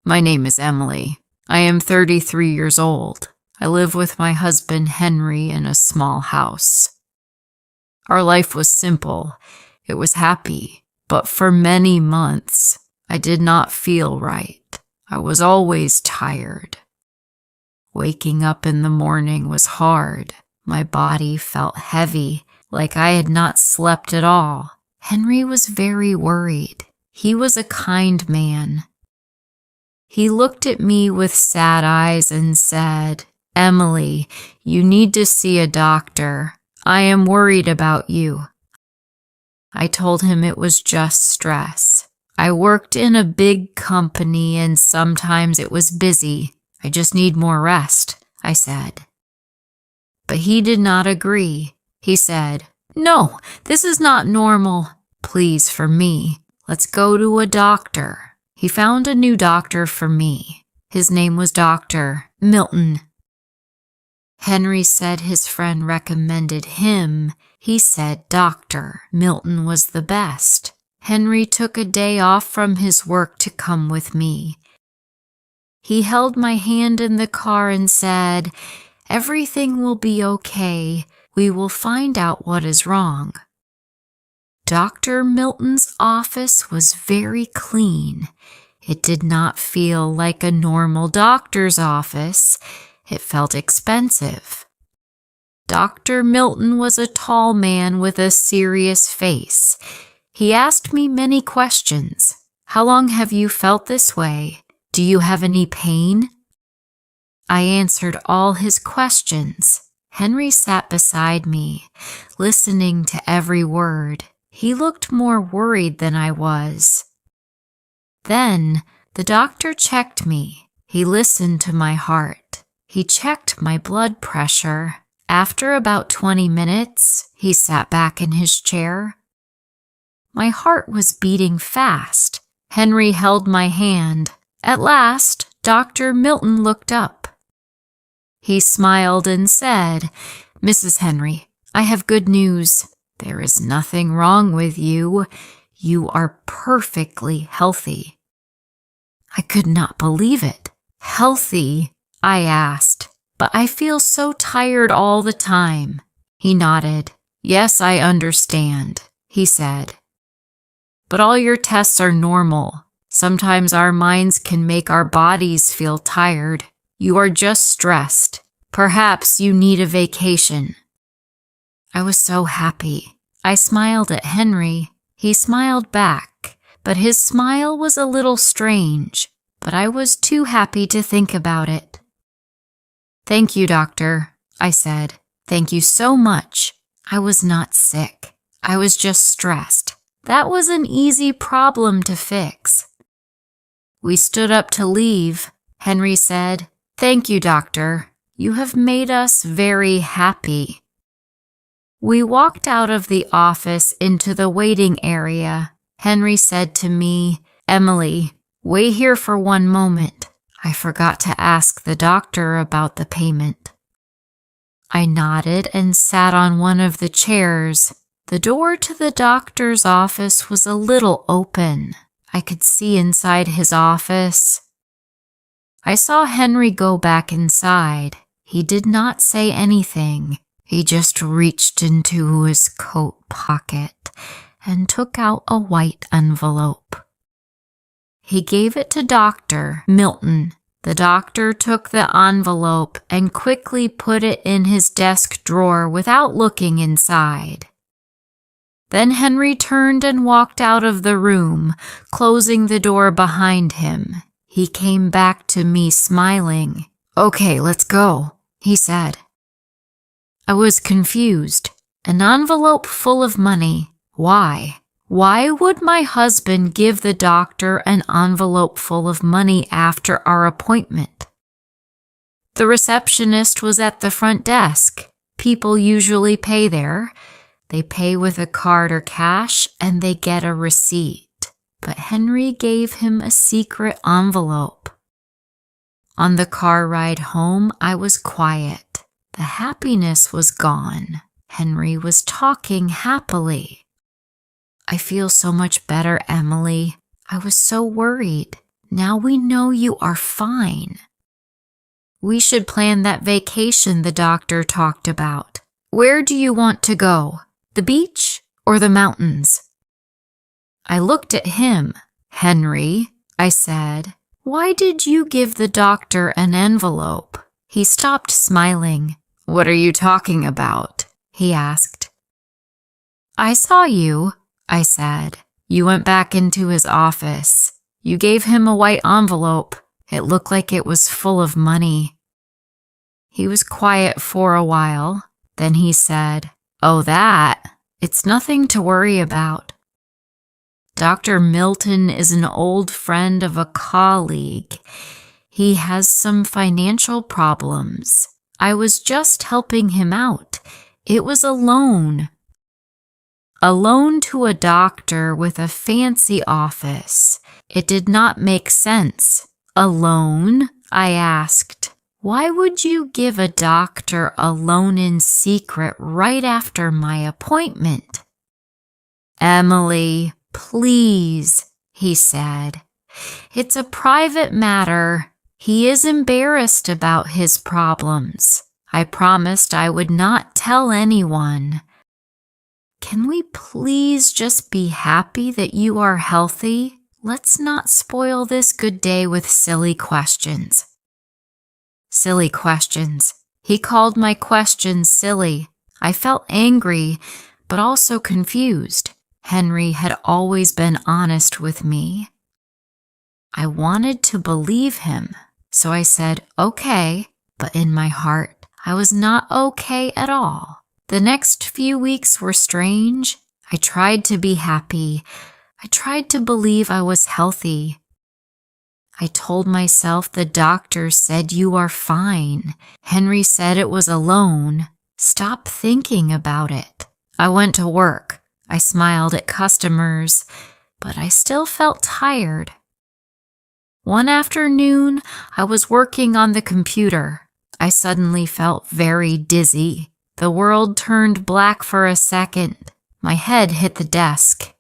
My name is Emily. I am 33 years old. I live with my husband Henry in a small house. Our life was simple. It was happy, but for many months, I did not feel right. I was always tired. Waking up in the morning was hard. My body felt heavy, like I had not slept at all. Henry was very worried. He was a kind man. He looked at me with sad eyes and said, "Emily, you need to see a doctor. I am worried about you." I told him it was just stress. I worked in a big company and sometimes it was busy. I just need more rest, I said. But he did not agree. He said, "No, this is not normal. Please, for me, let's go to a doctor." He found a new doctor for me. His name was Dr. Milton. Henry said his friend recommended him. He said Dr. Milton was the best. Henry took a day off from his work to come with me. He held my hand in the car and said, "Everything will be okay. We will find out what is wrong." Dr. Milton's office was very clean. It did not feel like a normal doctor's office. It felt expensive. Dr. Milton was a tall man with a serious face. He asked me many questions. "How long have you felt this way? Do you have any pain?" I answered all his questions. Henry sat beside me, listening to every word. He looked more worried than I was. Then the doctor checked me. He listened to my heart. He checked my blood pressure. After about 20 minutes, he sat back in his chair. My heart was beating fast. Henry held my hand. At last, Dr. Milton looked up. He smiled and said, "Mrs. Henry, I have good news. There is nothing wrong with you. You are perfectly healthy." I could not believe it. "Healthy?" I asked. "But I feel so tired all the time." He nodded. "Yes, I understand," he said. "But all your tests are normal. Sometimes our minds can make our bodies feel tired. You are just stressed. Perhaps you need a vacation." I was so happy. I smiled at Henry. He smiled back, but his smile was a little strange, but I was too happy to think about it. "Thank you, doctor," I said. "Thank you so much. I was not sick. I was just stressed. That was an easy problem to fix." We stood up to leave. Henry said, "Thank you, doctor. You have made us very happy." We walked out of the office into the waiting area. Henry said to me, "Emily, wait here for one moment. I forgot to ask the doctor about the payment." I nodded and sat on one of the chairs. The door to the doctor's office was a little open. I could see inside his office. I saw Henry go back inside. He did not say anything. He just reached into his coat pocket and took out a white envelope. He gave it to Dr. Milton. The doctor took the envelope and quickly put it in his desk drawer without looking inside. Then Henry turned and walked out of the room, closing the door behind him. He came back to me smiling. "Okay, let's go," he said. I was confused. An envelope full of money. Why? Why would my husband give the doctor an envelope full of money after our appointment? The receptionist was at the front desk. People usually pay there. They pay with a card or cash, and they get a receipt. But Henry gave him a secret envelope. On the car ride home, I was quiet. The happiness was gone. Henry was talking happily. "I feel so much better, Emily. I was so worried. Now we know you are fine. We should plan that vacation the doctor talked about. Where do you want to go? The beach or the mountains?" I looked at him. "Henry," I said, "why did you give the doctor an envelope?" He stopped smiling. "What are you talking about?" he asked. "I saw you," I said. "You went back into his office. You gave him a white envelope. It looked like it was full of money." He was quiet for a while. Then he said, "Oh, that? It's nothing to worry about. Dr. Milton is an old friend of a colleague. He has some financial problems. I was just helping him out. It was a loan. A loan to a doctor with a fancy office. It did not make sense." "A loan?" I asked. "Why would you give a doctor a loan in secret right after my appointment?" "Emily, please," he said. "It's a private matter. He is embarrassed about his problems. I promised I would not tell anyone. Can we please just be happy that you are healthy? Let's not spoil this good day with silly questions." Silly questions. He called my questions silly. I felt angry, but also confused. Henry had always been honest with me. I wanted to believe him, so I said, "Okay," but in my heart, I was not okay at all. The next few weeks were strange. I tried to be happy. I tried to believe I was healthy. I told myself the doctor said you are fine. Henry said it was a loan. Stop thinking about it. I went to work. I smiled at customers, but I still felt tired. One afternoon, I was working on the computer. I suddenly felt very dizzy. The world turned black for a second. My head hit the desk.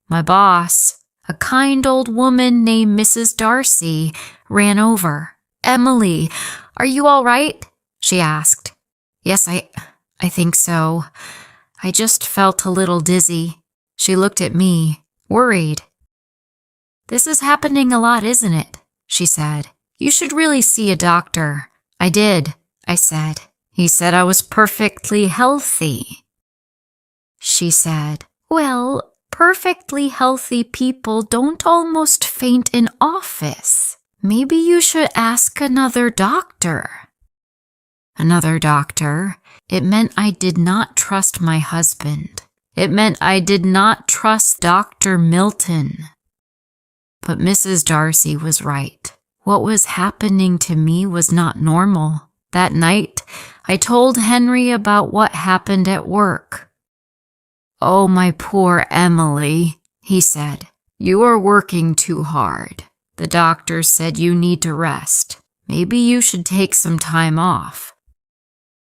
My boss, a kind old woman named Mrs. Darcy, ran over. "Emily, are you all right?" she asked. "Yes, I think so. I just felt a little dizzy." She looked at me, worried. "This is happening a lot, isn't it?" she said. "You should really see a doctor." "I did," I said. "He said I was perfectly healthy." She said, "Well, perfectly healthy people don't almost faint in office. Maybe you should ask another doctor." Another doctor. It meant I did not trust my husband. It meant I did not trust Dr. Milton. But Mrs. Darcy was right. What was happening to me was not normal. That night, I told Henry about what happened at work. "Oh, my poor Emily," he said. "You are working too hard. The doctor said you need to rest. Maybe you should take some time off."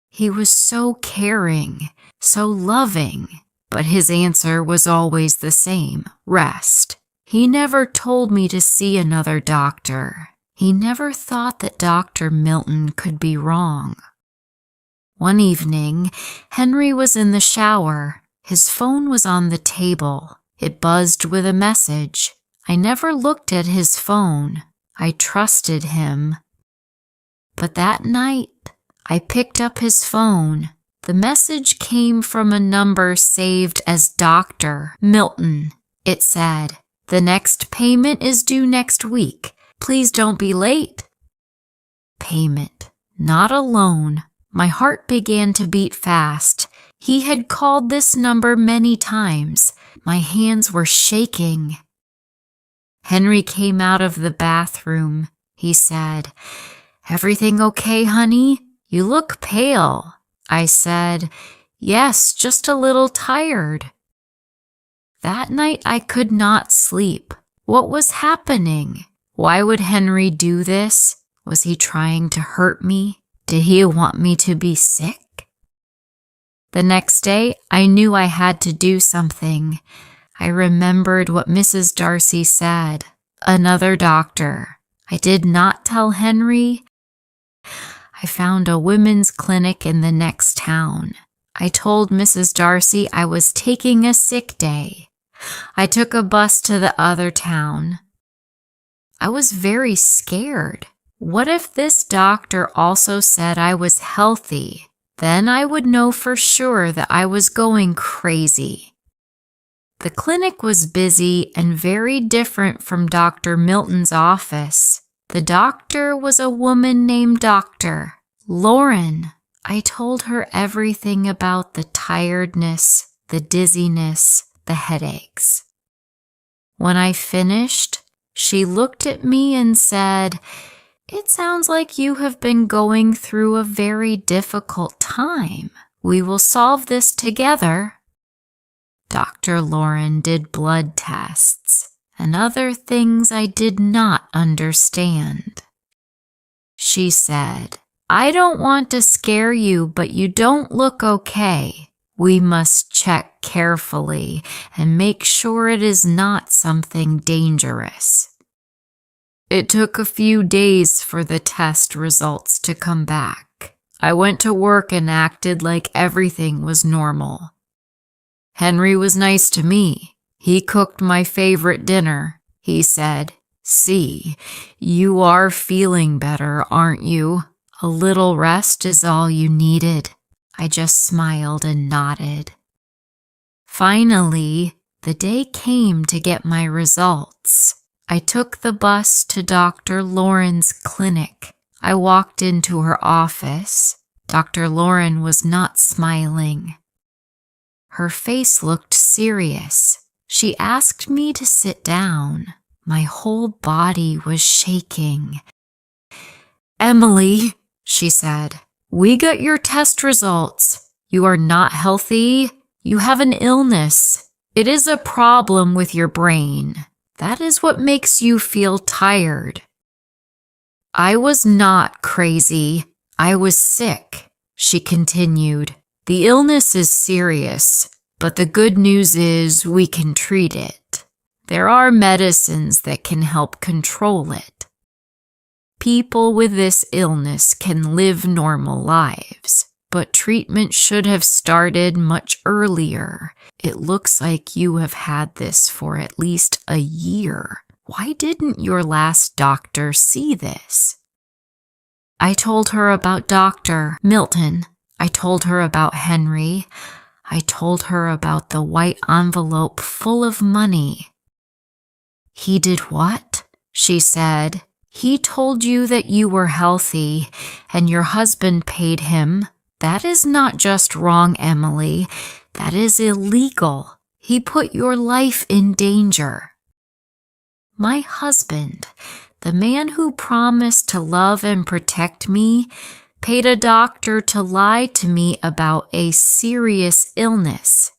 He was so caring, so loving, but his answer was always the same: rest. He never told me to see another doctor. He never thought that Dr. Milton could be wrong. One evening, Henry was in the shower. His phone was on the table. It buzzed with a message. I never looked at his phone. I trusted him. But that night, I picked up his phone. The message came from a number saved as Dr. Milton. It said, "The next payment is due next week. Please don't be late." Payment, not a loan. My heart began to beat fast. He had called this number many times. My hands were shaking. Henry came out of the bathroom. He said, "Everything okay, honey? You look pale." I said, "Yes, just a little tired." That night I could not sleep. What was happening? Why would Henry do this? Was he trying to hurt me? Did he want me to be sick? The next day, I knew I had to do something. I remembered what Mrs. Darcy said. Another doctor. I did not tell Henry. I found a women's clinic in the next town. I told Mrs. Darcy I was taking a sick day. I took a bus to the other town. I was very scared. What if this doctor also said I was healthy? Then I would know for sure that I was going crazy. The clinic was busy and very different from Dr. Milton's office. The doctor was a woman named Dr. Lauren. I told her everything about the tiredness, the dizziness, the headaches. When I finished, she looked at me and said, "It sounds like you have been going through a very difficult time. We will solve this together." Dr. Lauren did blood tests and other things I did not understand. She said, "I don't want to scare you, but you don't look okay. We must check carefully and make sure it is not something dangerous." It took a few days for the test results to come back. I went to work and acted like everything was normal. Henry was nice to me. He cooked my favorite dinner. He said, "See, you are feeling better, aren't you? A little rest is all you needed." I just smiled and nodded. Finally, the day came to get my results. I took the bus to Dr. Lauren's clinic. I walked into her office. Dr. Lauren was not smiling. Her face looked serious. She asked me to sit down. My whole body was shaking. "Emily," she said, "we got your test results. You are not healthy. You have an illness. It is a problem with your brain. That is what makes you feel tired." I was not crazy. I was sick, she continued. "The illness is serious, but the good news is we can treat it. There are medicines that can help control it. People with this illness can live normal lives, but treatment should have started much earlier. It looks like you have had this for at least a year. Why didn't your last doctor see this?" I told her about Dr. Milton. I told her about Henry. I told her about the white envelope full of money. "He did what?" she said. "He told you that you were healthy and your husband paid him. That is not just wrong, Emily. That is illegal. He put your life in danger." My husband, the man who promised to love and protect me, paid a doctor to lie to me about a serious illness.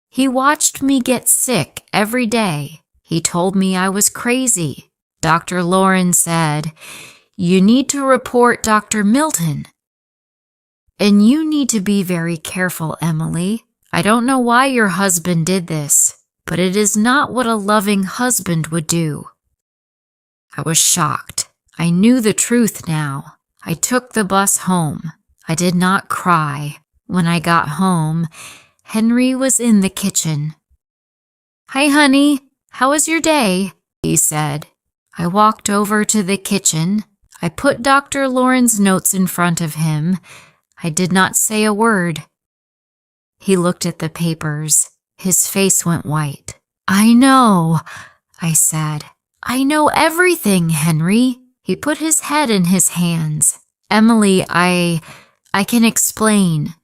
He watched me get sick every day. He told me I was crazy. Dr. Lauren said, "You need to report Dr. Milton. And you need to be very careful, Emily. I don't know why your husband did this, but it is not what a loving husband would do." I was shocked. I knew the truth now. I took the bus home. I did not cry. When I got home, Henry was in the kitchen. "Hi, honey. How was your day?" he said. I walked over to the kitchen. I put Dr. Lauren's notes in front of him. I did not say a word. He looked at the papers. His face went white. "I know," I said. "I know everything, Henry." He put his head in his hands. "Emily, I can explain."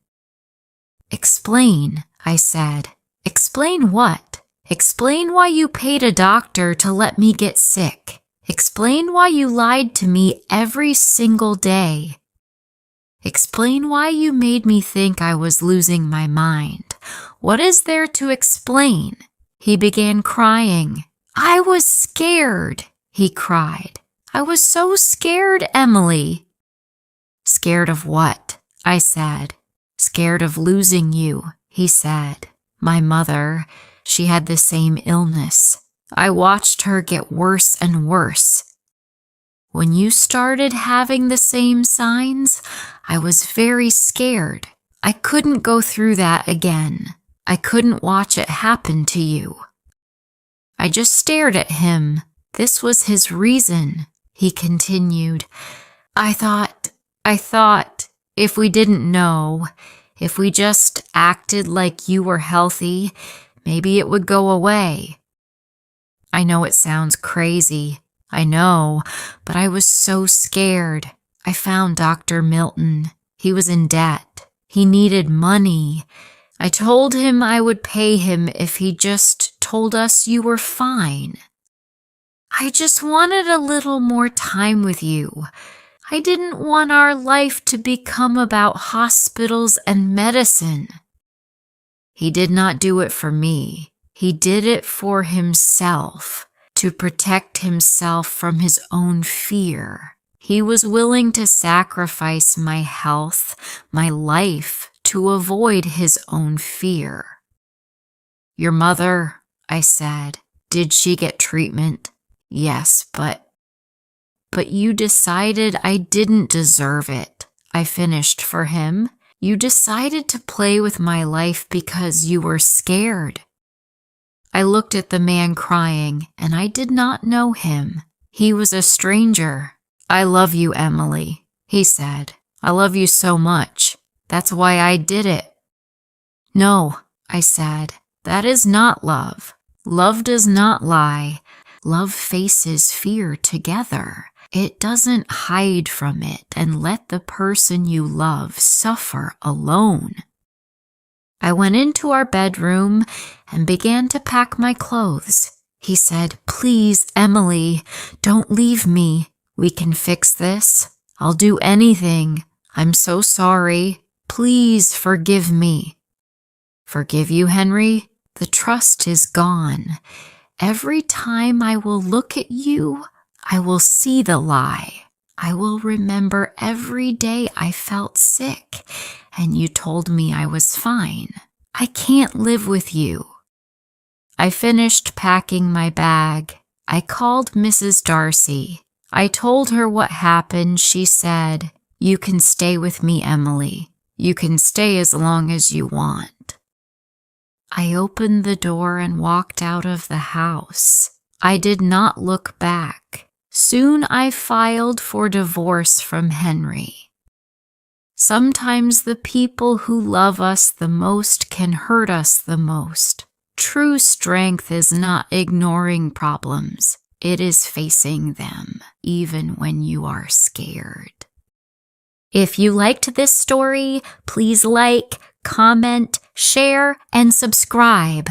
"Explain," I said. "Explain what?" "Explain why you paid a doctor to let me get sick. Explain why you lied to me every single day. Explain why you made me think I was losing my mind. What is there to explain?" He began crying. "I was scared," he cried. "I was so scared, Emily." "Scared of what?" I said. "Scared of losing you," he said. "My mother, she had the same illness. I watched her get worse and worse. When you started having the same signs, I was very scared. I couldn't go through that again. I couldn't watch it happen to you. I just stared at him. This was his reason, he continued. I thought, if we didn't know, if we just acted like you were healthy, maybe it would go away. I know it sounds crazy. I know, but I was so scared. I found Dr. Milton. He was in debt. He needed money. I told him I would pay him if he just told us you were fine. I just wanted a little more time with you. I didn't want our life to become about hospitals and medicine. He did not do it for me. He did it for himself, to protect himself from his own fear. He was willing to sacrifice my health, my life, to avoid his own fear. Your mother, I said, did she get treatment? Yes, but you decided I didn't deserve it. I finished for him. You decided to play with my life because you were scared. I looked at the man crying, and I did not know him. He was a stranger. I love you, Emily, he said. I love you so much. That's why I did it. No, I said, that is not love. Love does not lie. Love faces fear together. It doesn't hide from it and let the person you love suffer alone. I went into our bedroom and began to pack my clothes. He said, Please, Emily, don't leave me. We can fix this. I'll do anything. I'm so sorry. Please forgive me. Forgive you, Henry? The trust is gone. Every time I will look at you, I will see the lie. I will remember every day I felt sick and you told me I was fine. I can't live with you. I finished packing my bag. I called Mrs. Darcy. I told her what happened. She said, You can stay with me, Emily. You can stay as long as you want. I opened the door and walked out of the house. I did not look back. Soon I filed for divorce from Henry. Sometimes the people who love us the most can hurt us the most. True strength is not ignoring problems. It is facing them, even when you are scared. If you liked this story, please like, comment, share, and subscribe.